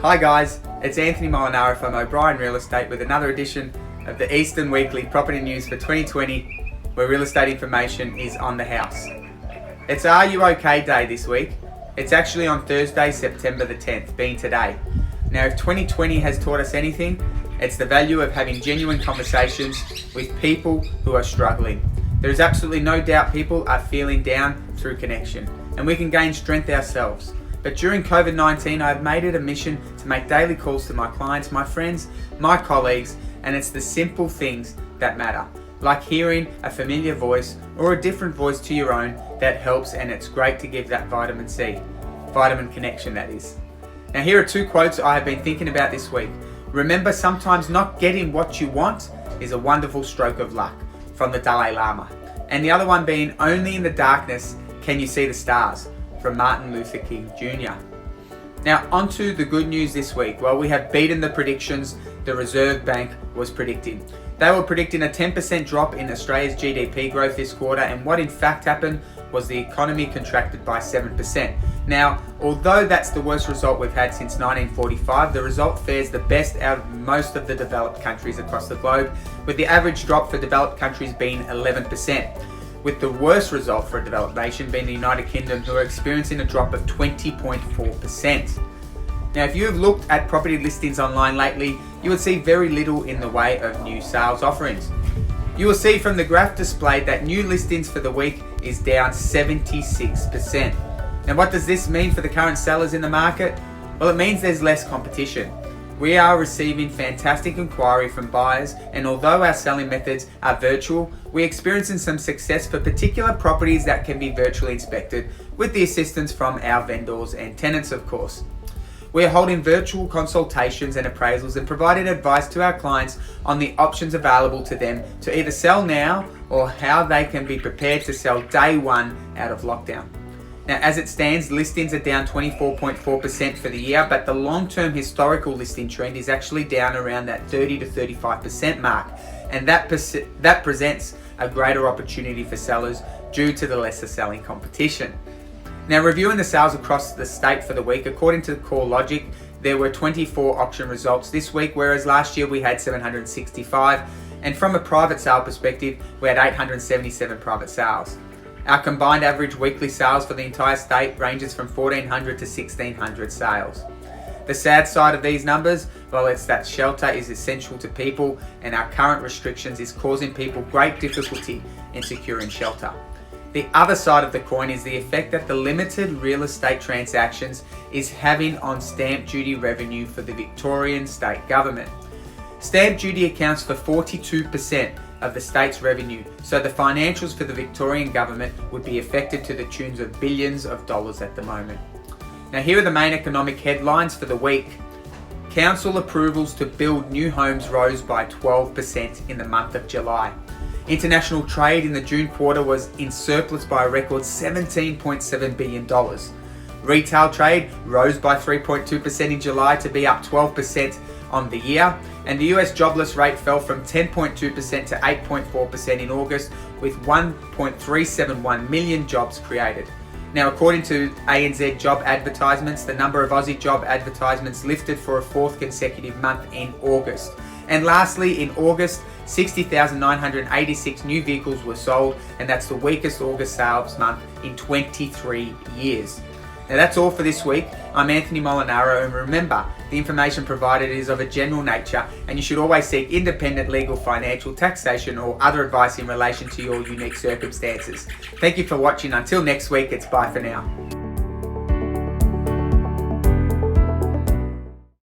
Hi guys, it's Anthony Molinaro from O'Brien Real Estate with another edition of the Eastern Weekly Property News for 2020, where real estate information is on the house. It's Are You OK Day this week. It's actually on Thursday, September the 10th, being today. Now, if 2020 has taught us anything, it's the value of having genuine conversations with people who are struggling. There is absolutely no doubt people are feeling down through connection, and we can gain strength ourselves. But during COVID-19, I've made it a mission to make daily calls to my clients, my friends, my colleagues, and it's the simple things that matter, like hearing a familiar voice or a different voice to your own that helps, and it's great to give that vitamin C, vitamin connection that is. Now here are two quotes I have been thinking about this week. Remember, sometimes not getting what you want is a wonderful stroke of luck, from the Dalai Lama. And the other one being, only in the darkness can you see the stars, from Martin Luther King Jr. Now onto the good news this week. Well, we have beaten the predictions the Reserve Bank was predicting. They were predicting a 10% drop in Australia's GDP growth this quarter, and what in fact happened was the economy contracted by 7%. Now, although that's the worst result we've had since 1945, the result fares the best out of most of the developed countries across the globe, with the average drop for developed countries being 11%. With the worst result for a developed nation being the United Kingdom, who are experiencing a drop of 20.4%. Now, if you have looked at property listings online lately, you would see very little in the way of new sales offerings. You will see from the graph displayed that new listings for the week is down 76%. Now, what does this mean for the current sellers in the market? Well, it means there's less competition. We are receiving fantastic inquiry from buyers, and although our selling methods are virtual, we're experiencing some success for particular properties that can be virtually inspected with the assistance from our vendors and tenants, of course. We're holding virtual consultations and appraisals and providing advice to our clients on the options available to them to either sell now or how they can be prepared to sell day one out of lockdown. Now, as it stands, listings are down 24.4% for the year, but the long-term historical listing trend is actually down around that 30 to 35% mark, and that presents a greater opportunity for sellers due to the lesser selling competition. Now, reviewing the sales across the state for the week, according to CoreLogic, there were 24 auction results this week, whereas last year we had 765, and from a private sale perspective, we had 877 private sales. Our combined average weekly sales for the entire state ranges from 1,400 to 1,600 sales. The sad side of these numbers, well, it's that shelter is essential to people, and our current restrictions is causing people great difficulty in securing shelter. The other side of the coin is the effect that the limited real estate transactions is having on stamp duty revenue for the Victorian state government. Stamp duty accounts for 42% of the state's revenue, so the financials for the Victorian government would be affected to the tunes of billions of dollars at the moment. Now, here are the main economic headlines for the week. Council approvals to build new homes rose by 12% in the month of July. International trade in the June quarter was in surplus by a record $17.7 billion. Retail trade rose by 3.2% in July to be up 12% on the year, and the US jobless rate fell from 10.2% to 8.4% in August, with 1.371 million jobs created. Now, according to ANZ job advertisements, the number of Aussie job advertisements lifted for a fourth consecutive month in August. And lastly, in August, 60,986 new vehicles were sold, and that's the weakest August sales month in 23 years. Now, that's all for this week. I'm Anthony Molinaro, and remember, the information provided is of a general nature, and you should always seek independent legal, financial, taxation, or other advice in relation to your unique circumstances. Thank you for watching. Until next week, it's bye for now.